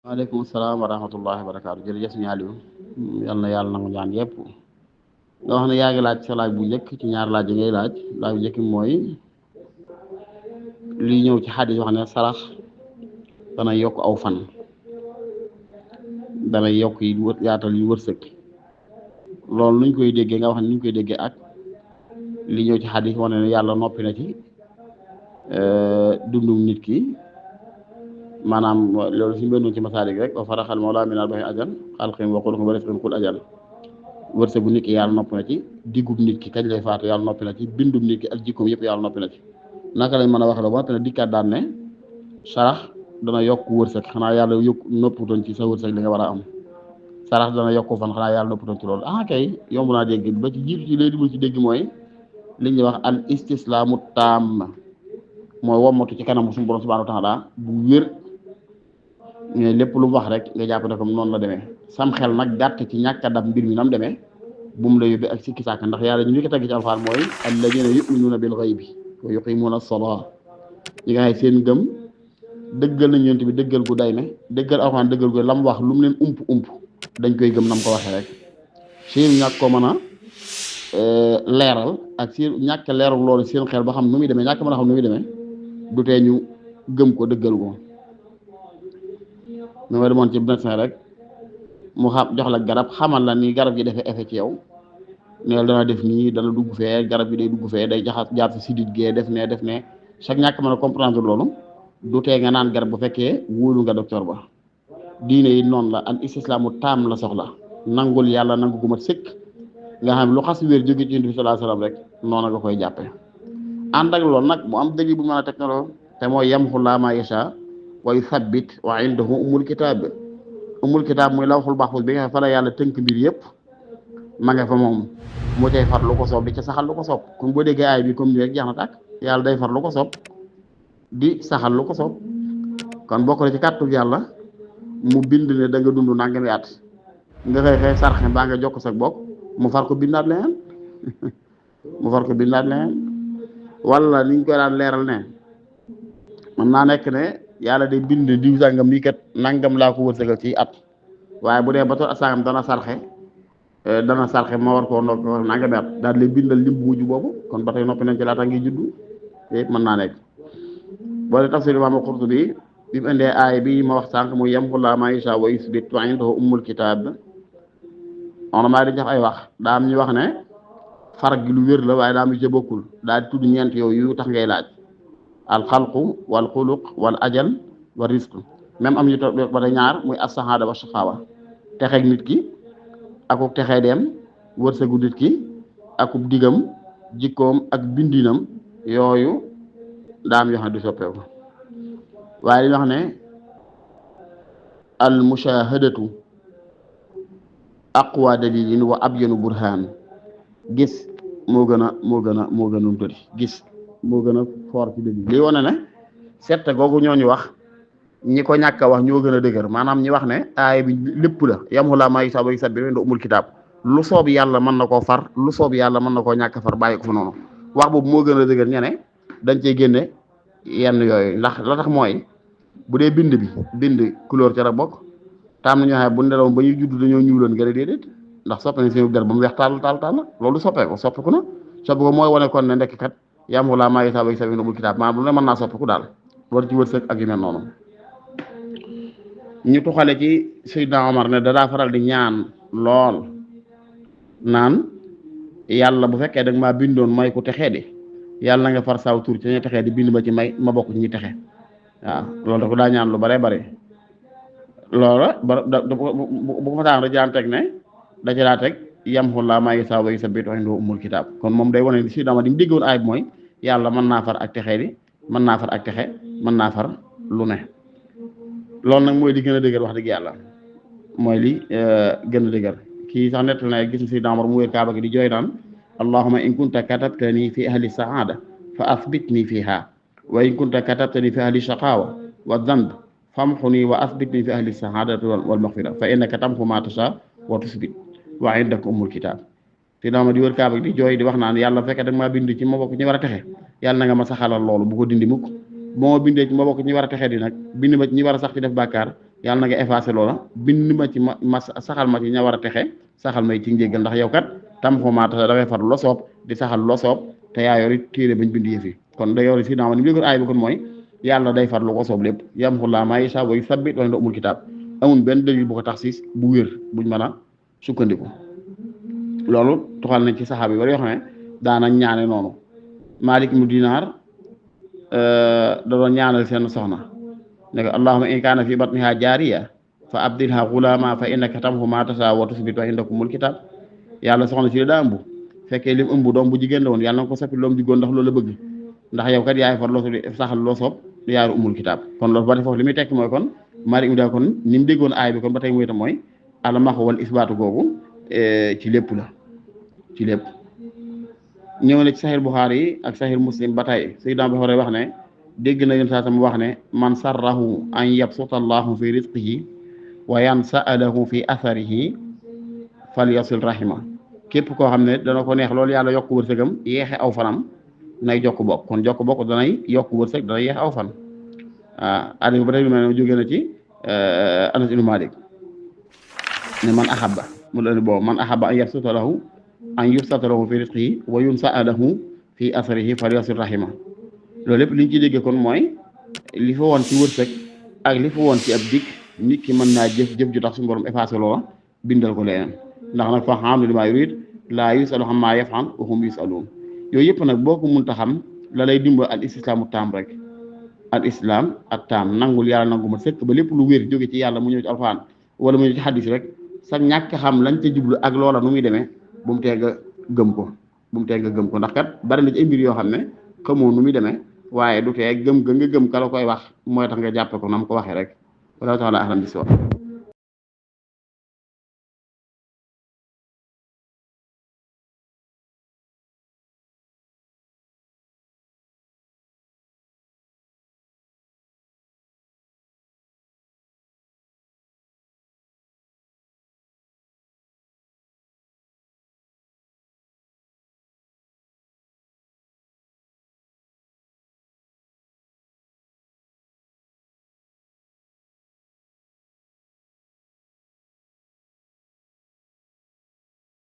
waaleykum salaam wa rahmatullahi wa barakaatu jërëjëf suñu Aliou yal na yàlla nangu ñaan yëpp nga wax ne yaa ngi laaj sa laaj bu njëkk ci ñaar laaj yi ngay laaj laaj bu njëkk bi mooy lii ñëw ci xadis wax ne sarax dana yokk aw fan dana yokk yi yaatal yu wërsëg loolu nuñ koy déggee nga wax ne nuñ koy déggee ak lii ñëw ci xadis wax ne yàlla noppi na ci dundum nit ki maanaam loolu si mbennu ci masaalik rek wa faraxal mawla minal baxi ajal xalqim wa xuluqim wa rizqin kul ajal wërsëgu nit ki yàlla noppi na ci diggub nit ki kañ lay faatu yàlla noppi na ci bindum nit ki ak jikkoom yëpp yàlla noppi na ci naka lañ mën a wax la ba te ne dikkaat daan ne sarax dana yokk wërsëg xanaa yàlla yokk nopputoon ci sa wërsëg li nga war a am sarax dana yokk fan xanaa yàlla nopputoon ci loolu kay yomb naa dégg ba ci jiitu ci lay dugul ci dégg mooy li ñuy wax al istislaamu taam mooy wommatu ci kanamu suñu borom subhanahu wa taala bu wér mais lépp lu mu wax rek nga jàpp ne comme noonu la demee sam xel nag gàtt ci ñàkk a dab mbir mi nam demee bu mu la yóbbee ak sikki sàkk ndax yàlla ñu ngi ko tagg ci alxuraan mooy alladina yuminuuna bil ghaybi wa yuqimuuna as-salaa ñi nga xam seen ngëm dëggal nañ yonent bi dëggal gu day ne dëggal alxuraan dëggal gu la mu wax lu mu leen ump dañ koy gëm nam ko waxee rek seen ñàkk ko mën a leeral ak seen ñàkk leeral loolu seen xel ba xam nu muy demee ñàkk mën a xam nu muy demee du tee ñu gëm ko dëggal ko mi ma demoon ci médecin rek mu xam jox la garab xamal la ni garab gi defee effet ci yow neel dana def nii dana dugg fee garab gi day dugg fee day jaxas jaar si sidit gee def ne chaque ñàkk mën a comprendre loolu du tee nga naan garab bu fekkee wóolu nga docteur ba diine yi noonu la al istislaamu taam la soxla nangul yàlla nangu gu mat sëkk nga xam lu xas wér jóge ci Yonent bi sallallahu alayhi wasallam rek noonu nga koy jàppee ànd ak loolu nag mu am dëgg bu mën a technologie te mooy yamhu llaahu maa yashaa wa yuthabbit wa indahu ummul kitaab muy lawhul mahfuus bi nga xam fa la yàlla tënk mbir yëpp ma nga fa moom mu cay far lu ko soob di ca saxal lu ko soob comme boo déggee aay bi comme ni rek jeex na tàkk yàlla day far lu ko soob di saxal lu ko soob kon bokk na ci kàttu yàlla mu bind ne da nga dund nangami at nga xëy sarxe mbaa nga jokk sa bokk mu far ko bindaat leneen wala niñ koy daan leeral ne mën naa nekk ne yàlla day bind diw sàngam nii kat nangam laa ko wërsëgal ci at waaye bu dee ba toog sàngam dana sarxe ma war koo nangami at daal di bindal lim bu mujj boobu kon ba tey noppi nañ ci laata ngi juddu yëpp mën naa nekk boo dee tafsir Imaam Qurtubi bi mu indee aay bi ma wax sànq muy yamhu llaahu maa yashaa wa yusbit wa indahu ummul kitaab on maa di def ay wax daa am ñu wax ne far gi lu wér la waaye daa am yu ca bokkul daal di tudd ñeent yooyu yu tax ngay laaj al xalqu wal xuluq wal ajal wa risque même am ñu toog ba tey ñaar muy as-sahaada wa shaqaawa texeeg nit ki akub texee dem wërsëgu nit ki akub digam jikkoom ak bindinam yooyu daa am yoo xam ne du soppeeku waaye li wax ne al mushahadatu aqwa dalilin wa abyanu burhaan gis moo gën a num tëddi gis moo gën a fort ci dëgg lii wane ne sette googu ñooñu wax ñi ko ñàkk a wax ñoo gën a dëgër maanaam ñi wax ne aay bi lépp la yamhu llaahu maa yashaa wa yusabbitu inda ummul kitaab lu soob yàlla mën na koo far lu soob yàlla mën na koo ñàkk far bàyyi ko fa noonu wax boobu moo gën a dëgër ñene dañ cey génne yenn yooyu ndax la tax mooy bu dee bind couleur ca la bokk taam na ñoo xam bu nelaw ba ñuy judd dañoo ñuuloon nga ne déedéet ndax soppe nañ seen der ba mu weex taal loolu soppeeku na mooy wane kon ne ndekk kat yamhu llaahu maa yashaa wa yusabbitu inda ummul kitaab maanaam lu ne mën naa soppeeku daal war ci wërsëg ak yu mel noonu ñu tuxale ci Seydina Omar ne dadaa faral di ñaan lool naan yàlla bu fekkee da nga maa bindoon may ku texee di yàlla na nga far saw tur ci ñuy texee di bind ma ci may ma bokk ci ñi texe waaw loolu dafa daa ñaan lu bare bare loola bu ko fa taan rek jaan teg ne da ci daa teg yamhu llaahu maa yashaa wa yusabbitu indahu ummul kitaab kon moom day wane ni si dama di mu déggoon aay bi mooy yàlla mën naa far ak texee di mën naa far ak texe mën naa far lu ne loolu nag mooy li gën a dëgër wax dëgg yàlla mooy li gën a dëgër kii sax nettal na gis na si damar mu wér kaaba gi di jooy naan allahumma in kunta katabtani fi ahli saada fa athbitni fiha wa in kunta katabtani fi ahli shaqawa wa dhanb famhuni wa athbitni fi ahli saadati wal maghfira fa innaka tamhu ma tasha wa tusbit wa indaka ummul kitab si dama di wér kaaba gi di jooy di wax naan yàlla fekkee da nga maa bind ci ma bokk ñi war a texe yàlla na nga ma saxalal loolu bu ko dindi mukk bu ma bindee ci ma bokk ñi war a texee di nag bind ma ñi war a sax ci def bàkkaar yàlla na nga effacé loola bind ma ci ma saxal ma ci ña war a texe saxal may ci njéggal ndax yow kat tam xumaata da ngay far lo soob di saxal lo soob te yaa yori téere bañ bind yëf yi kon da yori si naama ni mu déggoon aay bi kon mooy yàlla day far lu ko soob lépp yamxullaahu maa yashaa wa yusabbit wala umul kitaab amul benn dalil bu ko tax siis bu wér buñ mën a sukkandiku loolu tuxal nañ ci saxaaba yi bari yoo xam ne daanañ ñaane noonu Maalik ibnu Dinaar da doon ñaanal seen soxna ne ko allahumma in kaana fi batniha jaariya fa abdilha gulaama fa innaka tamhu ma tashaa wa tusbit wa indakumul kitaab yàlla soxna si daa ëmb fekkee lim ëmb doom bu jigéen la woon yàlla na ko soppi doom ju góor ndax loolu la bëgg ndax yow kat yaay far loo saxal loo soob yaaru umul kitaab kon loolu ba tey foofu li muy tekki mooy kon Maalik ibnu Dinaar kon ni mu déggoon aay bi kon ba tey mooy tam mooy almaxu wal isbaatu googu ci lépp la ci lépp ñëw na ci Sahih Bukhari yi ak Sahih Muslim ba tey Sayyidina Bukhari wax ne dégg na yoon saa sama wax ne man sarrahu an yabsuta allahu fi rizqihi wa yansa'alahu fi atharihi falyasil rahima képp koo xam ne dana ko neex loolu yàlla yokk wërsëgam yeexe aw fanam nay jokk bokk kon jokk bokk danay yokk wërsëg danay yeexe aw fan addi ba tey lu mel ne jógee na ci Anas ibn Malik ne man ahabba mu leen boobu man ahabba an yabsuta lahu fi rizqihi wa yunsa'a lahu fi atharihi falyasil rahima loolu lépp li ñu ci déggee kon mooy li fa woon ci wërsëg ak li fa woon ci ab dikk nit ki mën naa jëf ju tax suñu borom effacé loola bindal ko leneen ndax nag fa xam li maa yurid laa yusalu ammaa yaf'al wa hum yusaluun yooyu yëpp nag boo ko mënta xam la lay dimbal al islaamu taam rek al islam at taam nangul yàlla nangu ma sëkk ba lépp lu wér jóge ci yàlla mu ñëw ci alxuraan wala mu ñëw ci xaddis rek sa ñàkk xam lañ ca jublu ak loola nu muy demee bu mu tee nga gëm ko ndax kat bari na ci ay mbir yoo xam ne xamoo nu muy demee waaye du tee gëm ga nga gëm ka la koy wax mooy tax nga jàppe ko na mu ko waxee rek wala taala ahlam bis